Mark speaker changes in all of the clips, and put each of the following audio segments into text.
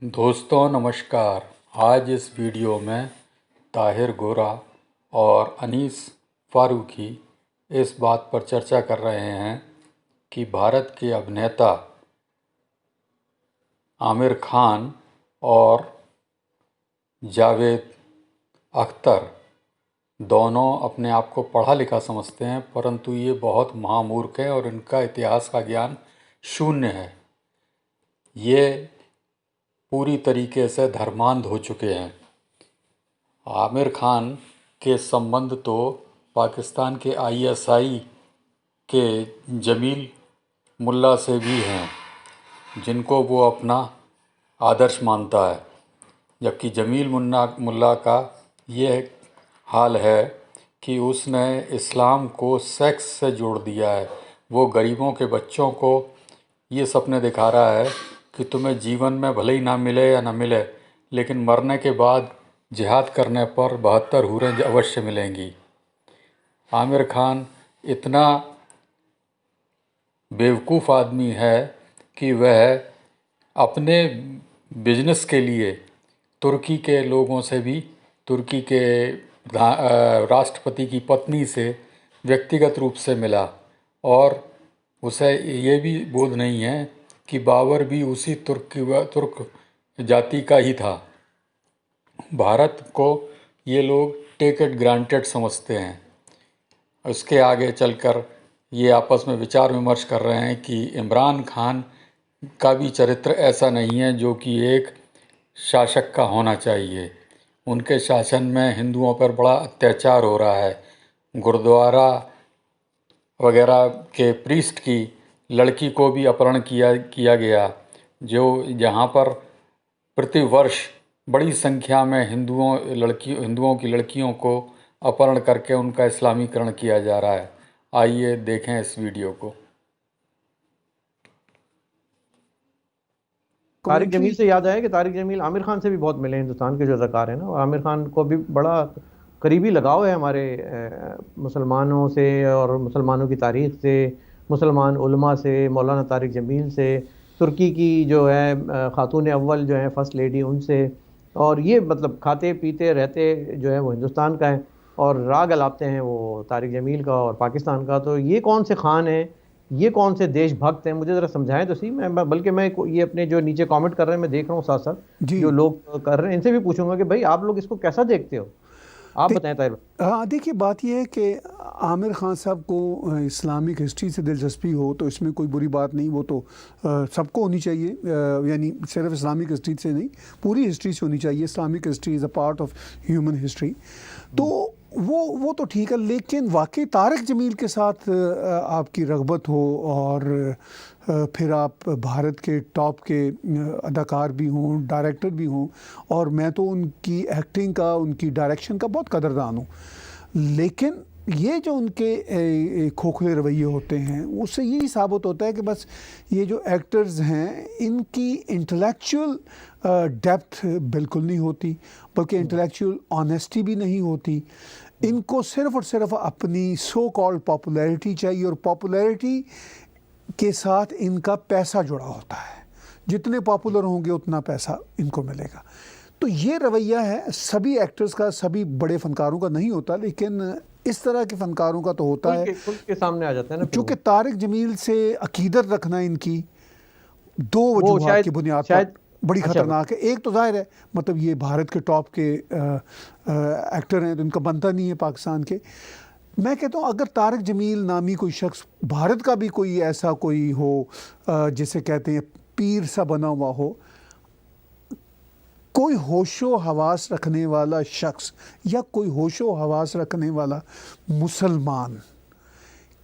Speaker 1: दोस्तों नमस्कार। आज इस वीडियो में ताहिर गोरा और अनीस फारूकी इस बात पर चर्चा कर रहे हैं कि भारत के अभिनेता आमिर खान और जावेद अख्तर दोनों अपने आप को पढ़ा लिखा समझते हैं, परंतु ये बहुत महामूर्ख हैं और इनका इतिहास का ज्ञान शून्य है। ये पूरी तरीके से धर्मांध हो चुके हैं। आमिर खान के संबंध तो पाकिस्तान के आईएसआई के जमील मुल्ला से भी हैं, जिनको वो अपना आदर्श मानता है, जबकि जमील मुल्ला का ये हाल है कि उसने इस्लाम को सेक्स से जोड़ दिया है। वो गरीबों के बच्चों को ये सपने दिखा रहा है कि तुम्हें जीवन में भले ही ना मिले या ना मिले, लेकिन मरने के बाद जिहाद करने पर 72 हूरें अवश्य मिलेंगी। आमिर खान इतना बेवकूफ़ आदमी है कि वह अपने बिजनेस के लिए तुर्की के लोगों से भी, तुर्की के राष्ट्रपति की पत्नी से व्यक्तिगत रूप से मिला, और उसे ये भी बोध नहीं है कि बाबर भी उसी तुर्क जाति का ही था। भारत को ये लोग टेक इट ग्रांटेड समझते हैं। उसके आगे चलकर ये आपस में विचार विमर्श कर रहे हैं कि इमरान खान का भी चरित्र ऐसा नहीं है जो कि एक शासक का होना चाहिए। उनके शासन में हिंदुओं पर बड़ा अत्याचार हो रहा है। गुरुद्वारा वगैरह के प्रीस्ट की लड़की को भी अपहरण किया गया, जहाँ पर प्रतिवर्ष बड़ी संख्या में हिंदुओं की लड़कियों को अपहरण करके उनका इस्लामीकरण किया जा रहा है। आइए देखें इस वीडियो को।
Speaker 2: तारिक जमील से याद आया कि तारिक जमील आमिर खान से भी बहुत मिले, हिंदुस्तान के जो अदाकार हैं ना, और आमिर खान को भी बड़ा करीबी लगाव है हमारे मुसलमानों से और मुसलमानों की तारीख़ से, मुसलमान उलमा से, मौलाना तारिक जमील से, तुर्की की जो है खातून अव्वल जो है फर्स्ट लेडी, उनसे। और ये मतलब खाते पीते रहते जो है वो हिंदुस्तान का है और राग अलापते हैं वो तारिक जमील का और पाकिस्तान का। तो ये कौन से खान हैं, ये कौन से देशभक्त हैं, मुझे ज़रा समझाएं तो सही। बल्कि मैं ये अपने जो नीचे कमेंट कर रहे हैं मैं देख रहा हूँ, साथ साथ जो लोग कर रहे हैं इनसे भी पूछूंगा कि भाई आप लोग इसको कैसा देखते हो, आप बताएं ताहिर।
Speaker 3: हाँ, देखिए बात यह है कि आमिर खान साहब को इस्लामिक हिस्ट्री से दिलचस्पी हो तो इसमें कोई बुरी बात नहीं, वो तो सबको होनी चाहिए। यानी सिर्फ इस्लामिक हिस्ट्री से नहीं, पूरी हिस्ट्री से होनी चाहिए। Islamic history is a part of human history, तो वो तो ठीक है। लेकिन वाकई तारिक जमील के साथ आपकी रग़बत हो और फिर आप भारत के टॉप के अदाकार भी हों, डायरेक्टर भी हों, और मैं तो उनकी एक्टिंग का, उनकी डायरेक्शन का बहुत कदरदान हूँ, लेकिन ये जो उनके खोखले रवैये होते हैं उससे यही साबित होता है कि बस ये जो एक्टर्स हैं इनकी इंटेलेक्चुअल डेप्थ बिल्कुल नहीं होती, बल्कि इंटेलेक्चुअल ऑनेस्टी भी नहीं होती। इनको सिर्फ और सिर्फ अपनी सो कॉल्ड पॉपुलैरिटी चाहिए, और पॉपुलैरिटी के साथ इनका पैसा जुड़ा होता है। जितने पॉपुलर होंगे उतना पैसा इनको मिलेगा। तो ये रवैया है सभी एक्टर्स का, सभी बड़े फनकारों का नहीं होता, लेकिन इस तरह के फनकारों का तो होता है।
Speaker 2: खुल के सामने आ जाता है ना।
Speaker 3: चूँकि तारिक जमील से अकीदत रखना इनकी दो वजूहात की बुनियाद पर बड़ी ख़तरनाक है। एक तो जाहिर है, मतलब ये भारत के टॉप के एक्टर हैं तो इनका बनता नहीं है पाकिस्तान के। मैं कहता हूँ अगर तारिक जमील नामी कोई शख्स भारत का भी कोई ऐसा कोई हो जिसे कहते हैं पीर सा बना हुआ हो, कोई होशो हवास रखने वाला शख्स या कोई होशो हवास रखने वाला मुसलमान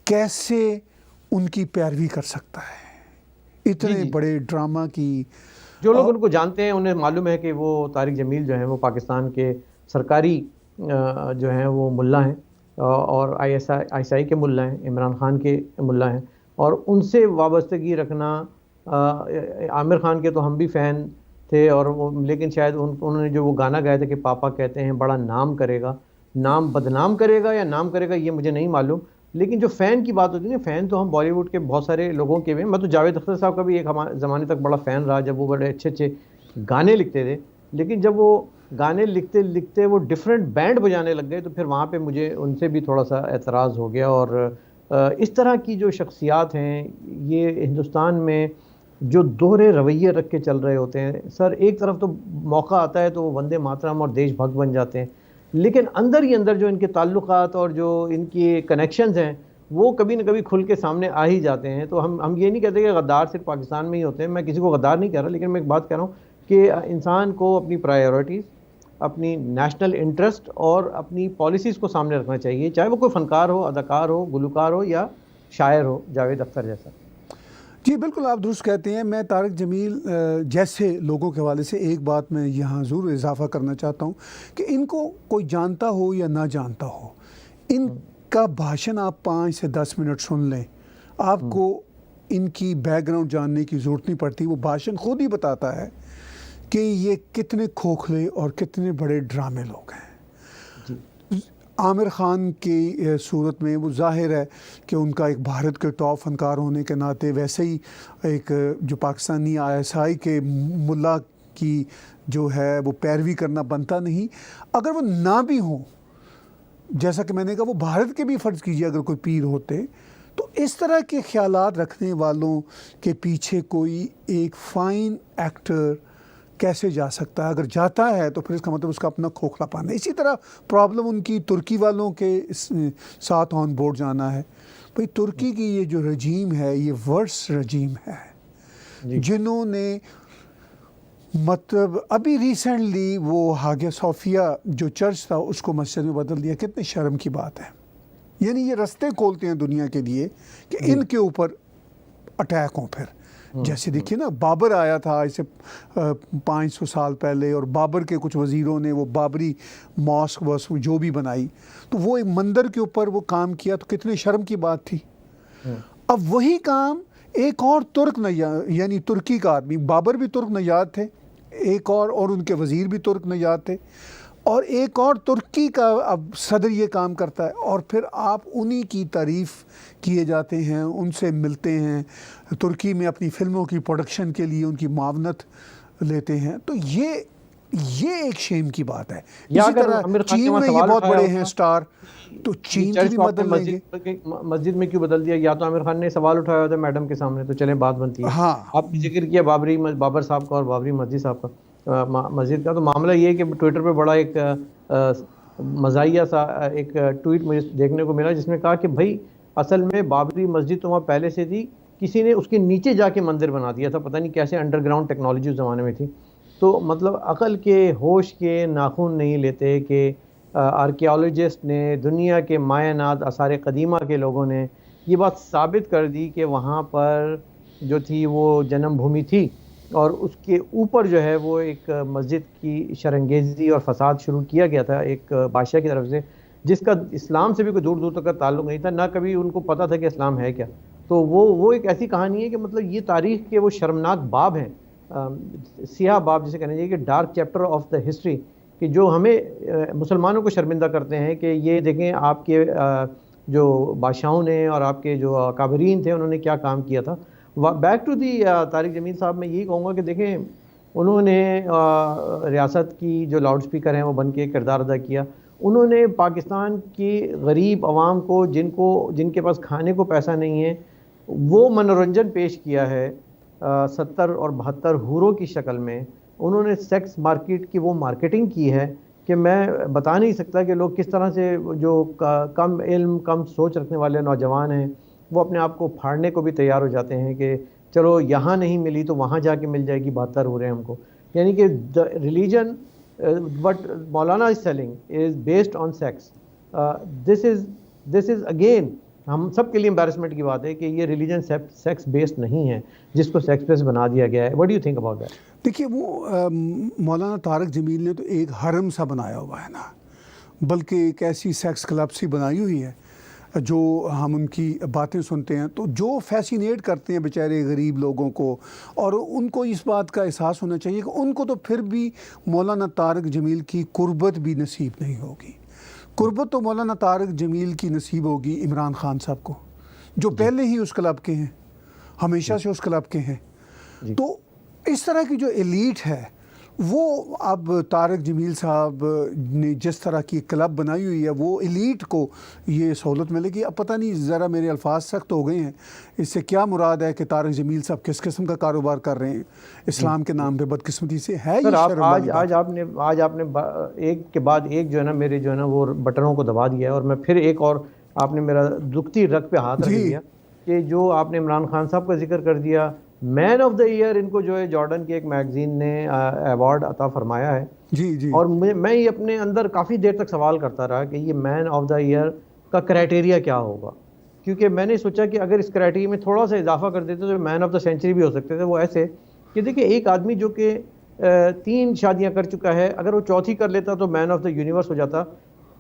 Speaker 3: कैसे उनकी पैरवी कर सकता है? इतने बड़े ड्रामा की
Speaker 2: जो लोग उनको जानते हैं उन्हें मालूम है कि वो तारिक जमील जो हैं वो पाकिस्तान के सरकारी जो हैं वो मुल्ला हैं और आईएसआई के मुल्ला हैं, इमरान खान के मुल्ला हैं, और उनसे वाबस्तगी रखना। आमिर खान के तो हम भी फ़ैन थे, और वो लेकिन शायद उन्होंने जो वो गाना गाया था कि पापा कहते हैं बड़ा नाम करेगा, नाम बदनाम करेगा या नाम करेगा ये मुझे नहीं मालूम। लेकिन जो फ़ैन की बात होती है ना, फ़ैन तो हम बॉलीवुड के बहुत सारे लोगों के भी, मैं तो जावेद अख्तर साहब का भी एक हमारे ज़माने तक बड़ा फ़ैन रहा, जब वो बड़े अच्छे अच्छे गाने लिखते थे, लेकिन जब वो गाने लिखते लिखते वो डिफरेंट बैंड बजाने लग गए तो फिर वहाँ पे मुझे उनसे भी थोड़ा सा एतराज़ हो गया। और इस तरह की जो शख्सियात हैं ये हिंदुस्तान में जो दोहरे रवैये रख के चल रहे होते हैं। सर, एक तरफ तो मौका आता है तो वो वंदे मातरम और देशभक्त बन जाते हैं, लेकिन अंदर ही अंदर जो इनके ताल्लुकात और जो इनके कनेक्शंस हैं वो कभी न कभी खुल के सामने आ ही जाते हैं। तो हम ये नहीं कहते कि गद्दार सिर्फ पाकिस्तान में ही होते हैं, मैं किसी को गद्दार नहीं कह रहा, लेकिन मैं एक बात कह रहा हूँ कि इंसान को अपनी प्रायोरिटीज़, अपनी नेशनल इंटरेस्ट और अपनी पॉलिसीज़ को सामने रखना चाहिए, चाहे वो कोई फ़नकार हो, अदाकार हो, गुलकार हो या शायर हो, जावेद अख्तर जैसा।
Speaker 3: जी बिल्कुल, आप दुरुस्त कहते हैं। मैं तारिक जमील जैसे लोगों के हवाले से एक बात मैं यहाँ ज़रूर इजाफ़ा करना चाहता हूँ कि इनको कोई जानता हो या ना जानता हो, इनका भाषण आप 5 से 10 मिनट सुन लें, आपको इनकी बैकग्राउंड जानने की ज़रूरत नहीं पड़ती। वो भाषण खुद ही बताता है कि ये कितने खोखले और कितने बड़े ड्रामे लोग हैं। आमिर ख़ान की सूरत में वो जाहिर है कि उनका एक भारत के टॉप फनकार होने के नाते, वैसे ही एक जो पाकिस्तानी ISI के मुल्ला की जो है वो पैरवी करना बनता नहीं। अगर वो ना भी हो, जैसा कि मैंने कहा, वो भारत के भी फ़र्ज़ कीजिए अगर कोई पीर होते, तो इस तरह के ख़यालात रखने वालों के पीछे कोई एक फ़ाइन एक्टर कैसे जा सकता है? अगर जाता है तो फिर इसका मतलब उसका अपना खोखलापन है। इसी तरह प्रॉब्लम उनकी तुर्की वालों के साथ ऑन बोर्ड जाना है। भाई, तुर्की की ये जो रजीम है ये वर्स रजीम है, जिन्होंने मतलब अभी रिसेंटली वो हागिया सोफिया जो चर्च था उसको मस्जिद में बदल दिया। कितनी शर्म की बात है। यानी ये रास्ते खोलते हैं दुनिया के लिए कि इनके ऊपर अटैक हो। फिर जैसे देखिए ना, बाबर आया था इसे 500 साल पहले, और बाबर के कुछ वज़ीरों ने वो बाबरी मॉस्क बस जो भी बनाई, तो वो एक मंदिर के ऊपर वो काम किया, तो कितने शर्म की बात थी। अब वही काम एक और तुर्क नजाद, यानी तुर्की का आदमी, बाबर भी तुर्क नजाद थे, एक और उनके वज़ीर भी तुर्क नजाद थे, और एक और तुर्की का अब सदर ये काम करता है, और फिर आप उन्हीं की तारीफ़ किए जाते हैं, उनसे मिलते हैं, तुर्की में अपनी फ़िल्मों की प्रोडक्शन के लिए उनकी मावनत लेते हैं। तो ये एक शेम की बात है। इसी तरह चीन में ये बहुत बड़े हैं स्टार, तो चीन की भी मदद लेंगे।
Speaker 2: मस्जिद में क्यों बदल दिया? या तो आमिर खान ने सवाल उठाया था मैडम के सामने, तो चलें बात बनती है।
Speaker 3: हाँ,
Speaker 2: आपने जिक्र किया बाबर साहब का और बाबरी मस्जिद साहब का, मस्जिद का। तो मामला ये है कि ट्विटर पे बड़ा एक मज़ाहिया सा एक ट्वीट मुझे देखने को मिला, जिसमें कहा कि भाई असल में बाबरी मस्जिद तो वहाँ पहले से थी, किसी ने उसके नीचे जाके मंदिर बना दिया था, पता नहीं कैसे अंडरग्राउंड टेक्नोलॉजी उस ज़माने में थी। तो मतलब अकल के होश के नाखून नहीं लेते कि आर्कियोलॉजिस्ट ने, दुनिया के मायनात आसार कदीमा के लोगों ने ये बात साबित कर दी कि वहाँ पर जो थी वो जन्मभूमि थी, और उसके ऊपर जो है वो एक मस्जिद की शरंगेज़ी और फसाद शुरू किया गया था एक बादशाह की तरफ से, जिसका इस्लाम से भी कोई दूर दूर तक का ताल्लुक़ नहीं था, ना कभी उनको पता था कि इस्लाम है क्या। तो वो एक ऐसी कहानी है कि मतलब ये तारीख़ के वो शर्मनाक बाब हैं, सियाह बाब जिसे कहना चाहिए कि dark chapter of the history, कि जो हमें मुसलमानों को शर्मिंदा करते हैं कि ये देखें आपके जो बादशाहों ने और आपके जो अकाबरीन थे उन्होंने क्या काम किया था। Back to the Tariq Jameel sahab, मैं यही कहूँगा कि देखें, उन्होंने रियासत की जो लाउड स्पीकर हैं वो बन के किरदार अदा किया। उन्होंने पाकिस्तान की गरीब आवाम को, जिनके पास खाने को पैसा नहीं है, वो मनोरंजन पेश किया है 70 और 72 हूरों की शक्ल में। उन्होंने सेक्स मार्केट की वो मार्केटिंग की है कि मैं बता नहीं सकता कि लोग किस तरह से जो कम इल्म कम सोच रखने वाले नौजवान हैं वो अपने आप को फाड़ने को भी तैयार हो जाते हैं कि चलो यहाँ नहीं मिली तो वहाँ जाके मिल जाएगी, 72 हो रहे हैं हमको। यानी कि the religion what Maulana is selling is based on sex. This is again हम सब के लिए एम्बैरेसमेंट की बात है कि ये रिलीजन सेक्स बेस्ड नहीं है, जिसको सेक्स बेस्ड बना दिया गया है। What do you think about that?
Speaker 3: देखिए, वो मौलाना तारिक जमील ने तो एक हरम सा बनाया हुआ है ना, बल्कि एक ऐसी सेक्स क्लब सी बनाई हुई है जो हम उनकी बातें सुनते हैं तो जो फैसिनेट करते हैं बेचारे गरीब लोगों को, और उनको इस बात का एहसास होना चाहिए कि उनको तो फिर भी मौलाना तारिक जमील की कुर्बत भी नसीब नहीं होगी। कुर्बत तो मौलाना तारिक जमील की नसीब होगी इमरान खान साहब को, जो पहले ही उस क्लब के हैं, हमेशा से उस क्लब के हैं। तो इस तरह की जो एलीट है वो अब तारिक जमील साहब ने जिस तरह की क्लब बनाई हुई है, वो एलीट को ये सहूलत मिलेगी। अब पता नहीं, ज़रा मेरे अल्फाज सख्त हो गए हैं, इससे क्या मुराद है कि तारिक जमील साहब किस किस्म का कारोबार कर रहे हैं इस्लाम के नाम पे बदकिस्मती से? है
Speaker 2: सर
Speaker 3: ये
Speaker 2: आप
Speaker 3: शर्म वाली बात?
Speaker 2: आज आपने एक के बाद एक जो है ना मेरे जो है ना वो बटनों को दबा दिया है, और मैं फिर एक और आपने मेरा दुखती रग पे हाथ रख
Speaker 3: जी
Speaker 2: दिया कि जो आपने इमरान खान साहब का जिक्र कर दिया, मैन ऑफ द ईयर इनको जो है जॉर्डन की एक मैगजीन ने अवार्ड अता फरमाया है।
Speaker 3: जी जी
Speaker 2: और मैं ये अपने अंदर काफ़ी देर तक सवाल करता रहा कि ये मैन ऑफ द ईयर का क्राइटेरिया क्या होगा, क्योंकि मैंने सोचा कि अगर इस क्राइटेरिया में थोड़ा सा इजाफा कर देते तो मैन ऑफ द सेंचुरी भी हो सकते थे। वो ऐसे कि देखिए, एक आदमी जो कि 3 शादियां कर चुका है, अगर वो चौथी कर लेता तो मैन ऑफ द यूनिवर्स हो जाता।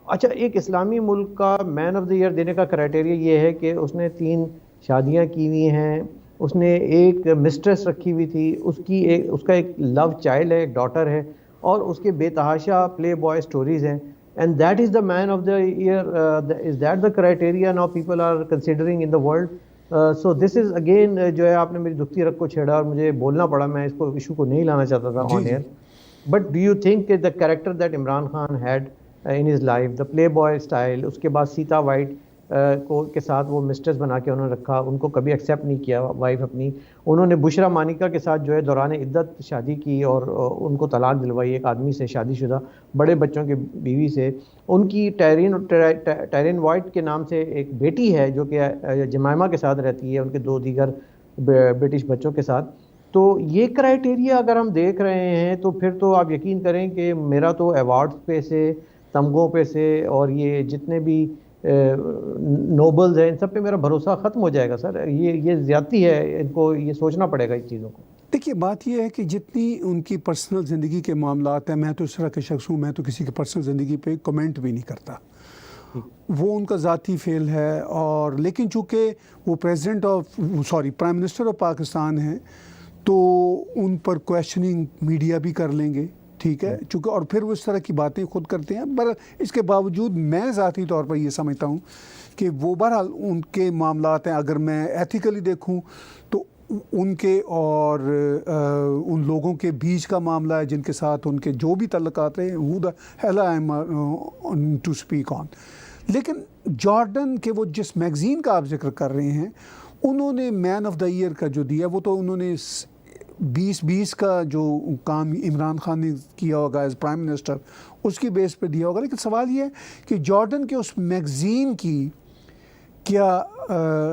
Speaker 2: अच्छा, एक इस्लामी मुल्क का मैन ऑफ द ईयर देने का क्राइटेरिया ये है कि उसने 3 शादियां की हुई हैं, उसने एक मिस्ट्रेस रखी हुई थी, उसका एक लव चाइल्ड है, एक डॉटर है, और उसके बेतहाशा प्ले बॉय स्टोरीज हैं, and that is the man of the year. Is that the criteria now people are considering in the world? So this is again जो है, आपने मेरी दुखती रग को छेड़ा और मुझे बोलना पड़ा। मैं इसको इशू को नहीं लाना चाहता था
Speaker 3: जी
Speaker 2: ऑन
Speaker 3: जी
Speaker 2: air, but do you think the character that Imran Khan had in his life, the playboy style, उसके बाद सीता वाइट को के साथ वो मिस्ट्रेस बना के उन्होंने रखा, उनको कभी एक्सेप्ट नहीं किया वाइफ अपनी, उन्होंने बुशरा मानिका के साथ जो है दौरान इद्दत शादी की और उनको तलाक दिलवाई, एक आदमी से, शादीशुदा बड़े बच्चों की बीवी से। उनकी टायरिन वाइट के नाम से एक बेटी है जो कि जमाइमा के साथ रहती है, उनके 2 दीगर ब्रिटिश बच्चों के साथ। तो ये क्राइटेरिया अगर हम देख रहे हैं तो फिर तो आप यकीन करें कि मेरा तो अवार्ड्स पे से, तमगों पे से, और ये जितने भी नोबल्स हैं, इन सब पे मेरा भरोसा ख़त्म हो जाएगा सर। ये ज़्यादती है, इनको ये सोचना पड़ेगा इस चीज़ों को।
Speaker 3: देखिए, बात यह है कि जितनी उनकी पर्सनल ज़िंदगी के मामलात हैं, मैं तो इस तरह के शख्स हूँ, मैं तो किसी की पर्सनल ज़िंदगी पे कमेंट भी नहीं करता, वो उनका ज़ाती फेल है। और लेकिन चूँकि वो प्राइम मिनिस्टर ऑफ पाकिस्तान हैं, तो उन पर क्वेश्चनिंग मीडिया भी कर लेंगे, ठीक है, चूँकि और फिर वो इस तरह की बातें खुद करते हैं। पर इसके बावजूद मैं ज़ाती तौर पर ये समझता हूँ कि वो बहरहाल उनके मामलात हैं। अगर मैं एथिकली देखूँ तो उनके और उन लोगों के बीच का मामला है जिनके साथ उनके जो भी तल्लुकात हैं, who the hell I am to speak on. लेकिन जॉर्डन के वो जिस मैगज़ीन का आप जिक्र कर रहे हैं, उन्होंने मैन ऑफ द ईयर का जो दिया, वो तो उन्होंने 2020 का जो काम इमरान खान ने किया होगा एज प्राइम मिनिस्टर, उसकी बेस पे दिया होगा। लेकिन सवाल ये है कि जॉर्डन के उस मैगज़ीन की क्या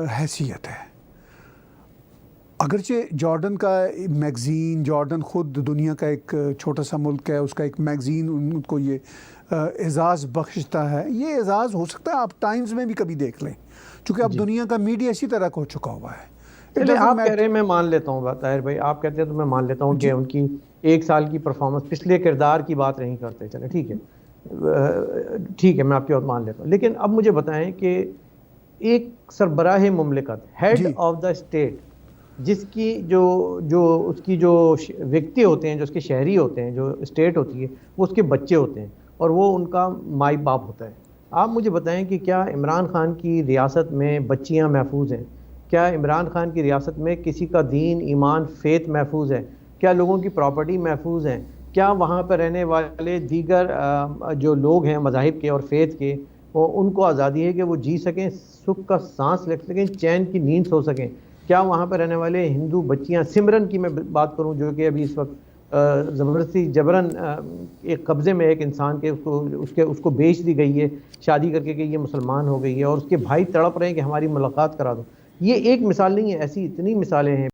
Speaker 3: हैसियत है? अगरचे जॉर्डन का मैगज़ीन, जॉर्डन ख़ुद दुनिया का एक छोटा सा मुल्क है, उसका एक मैगज़ीन उनको ये एज़ाज़ बख्शता है। ये एज़ाज़ हो सकता है आप टाइम्स में भी कभी देख लें, चूँकि अब दुनिया का मीडिया इसी तरह का हो चुका हुआ है।
Speaker 2: चलिए, आप कह रहे हैं, मैं मान लेता हूँ ताहिर भाई, आप कहते हैं तो मैं मान लेता हूँ कि उनकी 1 साल की परफॉर्मेंस, पिछले किरदार की बात नहीं करते, चले ठीक है, ठीक है, मैं आपकी बात मान लेता हूँ। लेकिन अब मुझे बताएं कि एक सरबराह मुमलिकत, हेड ऑफ द स्टेट, जिसकी उसकी जो व्यक्ति होते हैं, जो उसके शहरी होते हैं, जो स्टेट होती है, वो उसके बच्चे होते हैं और वो उनका माई बाप होता है। आप मुझे बताएं कि क्या इमरान खान की रियासत में बच्चियां महफूज हैं? क्या इमरान खान की रियासत में किसी का दीन, ईमान, फेथ महफूज है? क्या लोगों की प्रॉपर्टी महफूज है? क्या वहाँ पर रहने वाले दीगर जो लोग हैं मज़ाहिब के और फेथ के, उनको आज़ादी है कि वो जी सकें, सुख का सांस ले सकें, चैन की नींद सो सकें? क्या वहाँ पर रहने वाले हिंदू बच्चियाँ, सिमरन की मैं बात करूँ जो कि अभी इस वक्त ज़बरदस्ती जबरन एक कब्ज़े में एक इंसान के उसको बेच दी गई है शादी करके कि ये मुसलमान हो गई है, और उसके भाई तड़प रहे हैं कि हमारी मुलाकात करा दो। ये एक मिसाल नहीं है, ऐसी इतनी मिसालें हैं।